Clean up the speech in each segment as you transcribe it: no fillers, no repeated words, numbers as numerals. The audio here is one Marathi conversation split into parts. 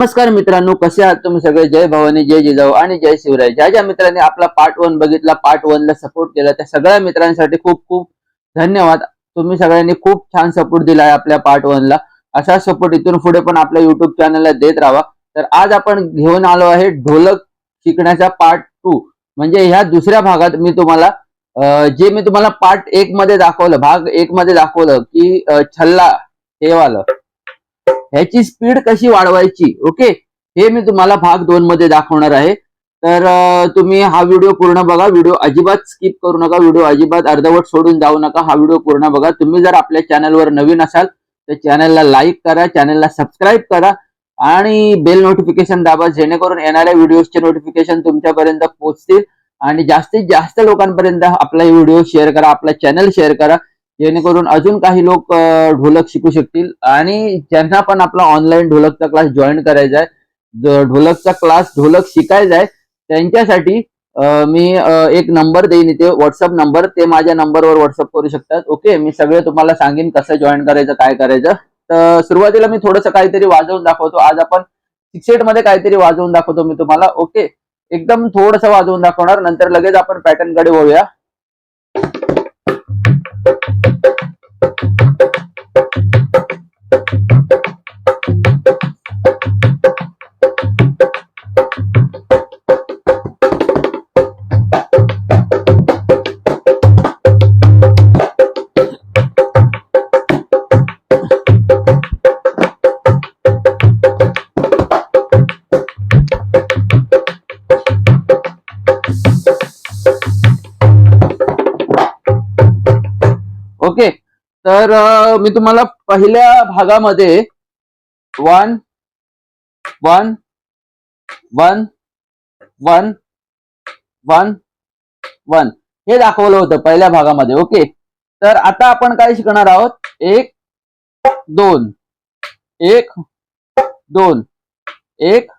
नमस्कार मित्रांनो, कसे आहात तुम्ही सगळे? जय भवानी, जय जिजाऊ आणि जय शिवराय. ज्या ज्या मित्रांनी आपला पार्ट 1 बघितला, पार्ट 1 ला सपोर्ट केला, त्या सगळ्या मित्रांसाठी खूप खूप धन्यवाद. तुम्ही सगळ्यांनी खूप छान सपोर्ट दिलाय आपल्या पार्ट 1 ला. असा सपोर्ट इथून पुढे पण आपल्या युट्यूब चॅनलला देत राहा. तर आज आपण घेऊन आलो आहे ढोलक शिकण्याचा पार्ट 2. म्हणजे ह्या दुसऱ्या भागात मी तुम्हाला जे मी तुम्हाला पार्ट 1 मध्ये दाखवलं, भाग 1 मध्ये दाखवलं की छल्ला हे वालं ह्याची स्पीड कशी वाढवायची, ओके, हे मी तुम्हाला भाग 2 मध्ये दाखवणार आहे. तर तुम्ही हा व्हिडिओ पूर्ण बघा. व्हिडिओ अजिबात स्किप करू नका. व्हिडिओ अजिबात अर्धवट सोडून जाऊ नका. हा व्हिडिओ पूर्ण बघा. तुम्ही जर आपल्या चॅनलवर नवीन असाल तर चॅनलला लाईक करा, चॅनलला सबस्क्राईब करा आणि बेल नोटिफिकेशन दाबा, जेणेकरून येणाऱ्या व्हिडिओजचे नोटिफिकेशन तुमच्यापर्यंत पोहोचतील आणि जास्तीत जास्त लोकांपर्यंत आपला व्हिडिओ शेअर करा, आपला चॅनल शेअर करा, जेणेकरून अजून काही लोक ढोलक शिकू शकतील. आणि ज्यांना पण आपला ऑनलाईन ढोलकचा क्लास जॉईन करायचा आहे, ढोलकचा क्लास ढोलक शिकायचा आहे, त्यांच्यासाठी मी एक नंबर देईन इथे, व्हॉट्सअप नंबर, ते माझ्या नंबरवर व्हॉट्सअप करू शकतात. ओके, मी सगळे तुम्हाला सांगेन कसं जॉईन करायचं, काय करायचं. तर सुरुवातीला मी थोडंसं काहीतरी वाजवून दाखवतो. आज आपण 6/8 मध्ये काहीतरी वाजवून दाखवतो मी तुम्हाला. ओके, एकदम थोडंसं वाजवून दाखवणार, नंतर लगेच आपण पॅटर्न कडे वळूया. ओके, तर मी तुम्हाला पहिल्या भागामध्ये 1 1 1 1 1 1 हे दाखवलं होतं पहिल्या भागामध्ये. ओके, तर आता आपण काय शिकणार आहोत? 1 2 1 2 1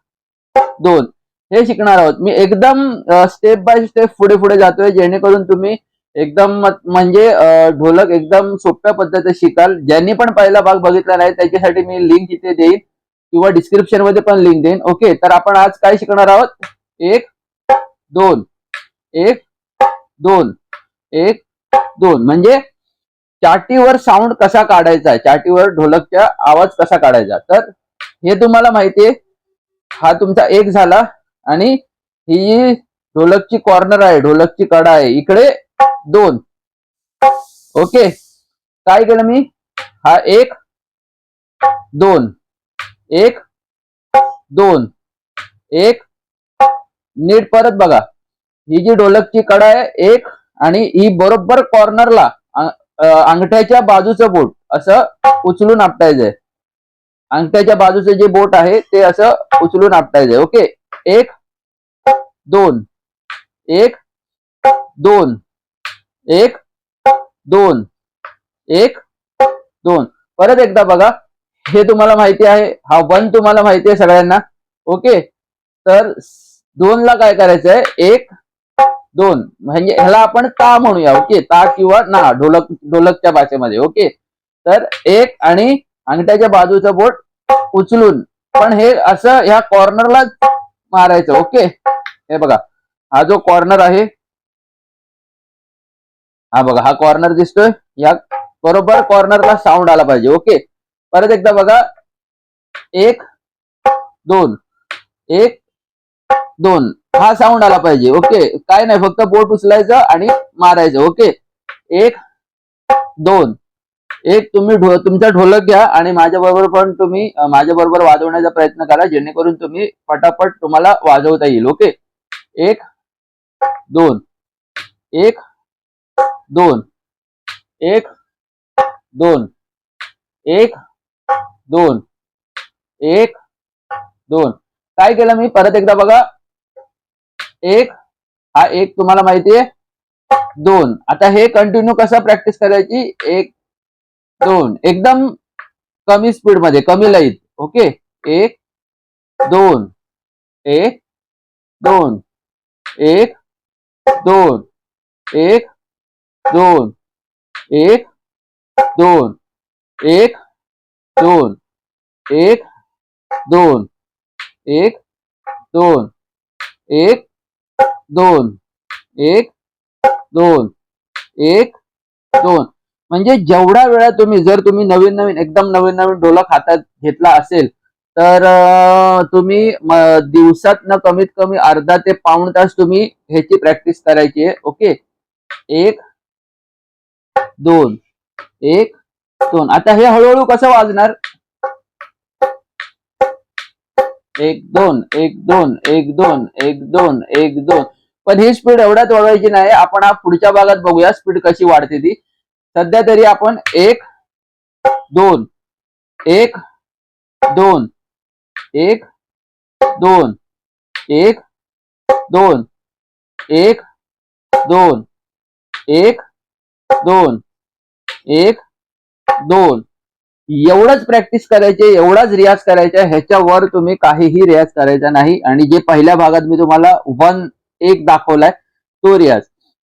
2 हे शिकणार आहोत. मी एकदम स्टेप बाय स्टेप पुढे पुढे जातोय, जेणेकरून तुम्ही एकदम म्हणजे ढोलक एकदम सोप्या पद्धतीने शिकाल. ज्यांनी पण पहिला भाग बघितला नाही त्याच्यासाठी मी लिंक इथे देईन किंवा डिस्क्रिप्शन मध्ये पण लिंक देईन. ओके, तर आपण आज काय शिकणार आहोत? 1 2 1 2 1 2 म्हणजे चाटीवर साऊंड कसा काढायचा, चाटीवर ढोलकचा आवाज कसा काढायचा. तर हे तुम्हाला माहितीये. हा तुमचा 1 झाला आणि ही ढोलकची कॉर्नर आहे, ढोलकची कडा आहे, इकडे 2. ओके, काय केलं मी? हा 1 2 1 2 1. नीट परत बघा. ही जी ढोलकची कडा आहे 1 आणि ही बरोबर कॉर्नरला अंगठ्याच्या बाजूचं बोट असं उचलून आपटायचंय. अंगठ्याच्या बाजूचं जे बोट आहे ते असं उचलून आपटायचंय. ओके, 1 2 1 2 1 2 1 2. परत एकदा बघा. हे तुम्हाला माहिती आहे, हा 1 तुम्हाला माहिती आहे सगळ्यांना. ओके, तर 2 ला काय करायचंय? 1 2 म्हणजे ह्याला आपण ता म्हणूया. ओके, ता किंवा ना ढोलकच्या भाषेमध्ये. ओके, तर 1 आणि अंगठ्याच्या बाजूचं बोट उचलून, पण हे असं ह्या कॉर्नरला मारायचं. ओके, हे बघा, हा जो कॉर्नर आहे, हा बघा, हा कॉर्नर दिसतोय, या बरोबर कॉर्नरला साऊंड आला पाहिजे. ओके, परत एकदा बघा. 1 2 1 2 हा साऊंड आला पाहिजे. ओके, काय नाही, फक्त बोट उचलायचं आणि मारायचं. ओके, 1 2 1. तुम्ही तुमचा ढोलक घ्या आणि माझ्या बरोबर पण तुम्ही माझ्या बरोबर वाजवण्याचा प्रयत्न करा, जेणेकरून तुम्ही पटापट तुम्हाला वाजवता येईल. ओके, 1 2 1 2 1 2 1 2 1 2. काय केलं मी? परत एकदा बघा. 1 हा 1 तुम्हाला माहितीये. 2. आता हे कंटिन्यू कसं प्रॅक्टिस करायची? 1 2 एकदम कमी स्पीड मध्ये, कमी लयीत. ओके, 1 2 1 2 1 2 1 2 1 2 1 2 1 2 1 2 1 2 1 2 1 2. म्हणजे जेवढा वेळा तुम्ही जर तुम्ही नवीन नवीन एकदम नवीन नवीन ढोलक हातात घेतला असेल तर तुम्ही दिवसात कमीत कमी अर्धा ते पाऊण तास तुम्ही ह्याची प्रॅक्टिस करायची आहे. ओके. 1 2 1 2. आता हे हळूहळू कसं वाजणार? 1 2 1 2 1 2 1 2 1 2. पण ही स्पीड एवढ्यात वाढवायची नाही. आपण पुढच्या भागात बघूया स्पीड कशी वाढते ती. सध्या तरी आपण 1 2 1 2 1 2 1 2 1 2 1 2 1 2 एवढंच प्रॅक्टिस करायचे, एवढाच रियाज करायचा. ह्याच्यावर तुम्ही काहीही रियाज करायचा नाही. आणि जे पहिल्या भागात मी तुम्हाला 1 दाखवलाय तो रियाज.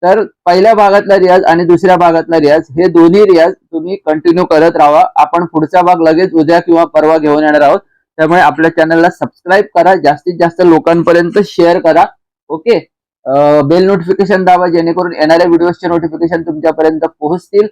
तर पहिल्या भागातला रियाज आणि दुसऱ्या भागातला रियाज हे दोन्ही रियाज तुम्ही कंटिन्यू करत राहा. आपण पुढचा भाग लगेच उद्या किंवा परवा घेऊन येणार आहोत. त्यामुळे आपल्या चॅनलला सबस्क्राईब करा, जास्तीत जास्त लोकांपर्यंत शेअर करा. ओके. बेल नोटिफिकेशन दाबा जेणेकरून येणाऱ्या व्हिडिओजचे नोटिफिकेशन तुमच्यापर्यंत पोहोचतील.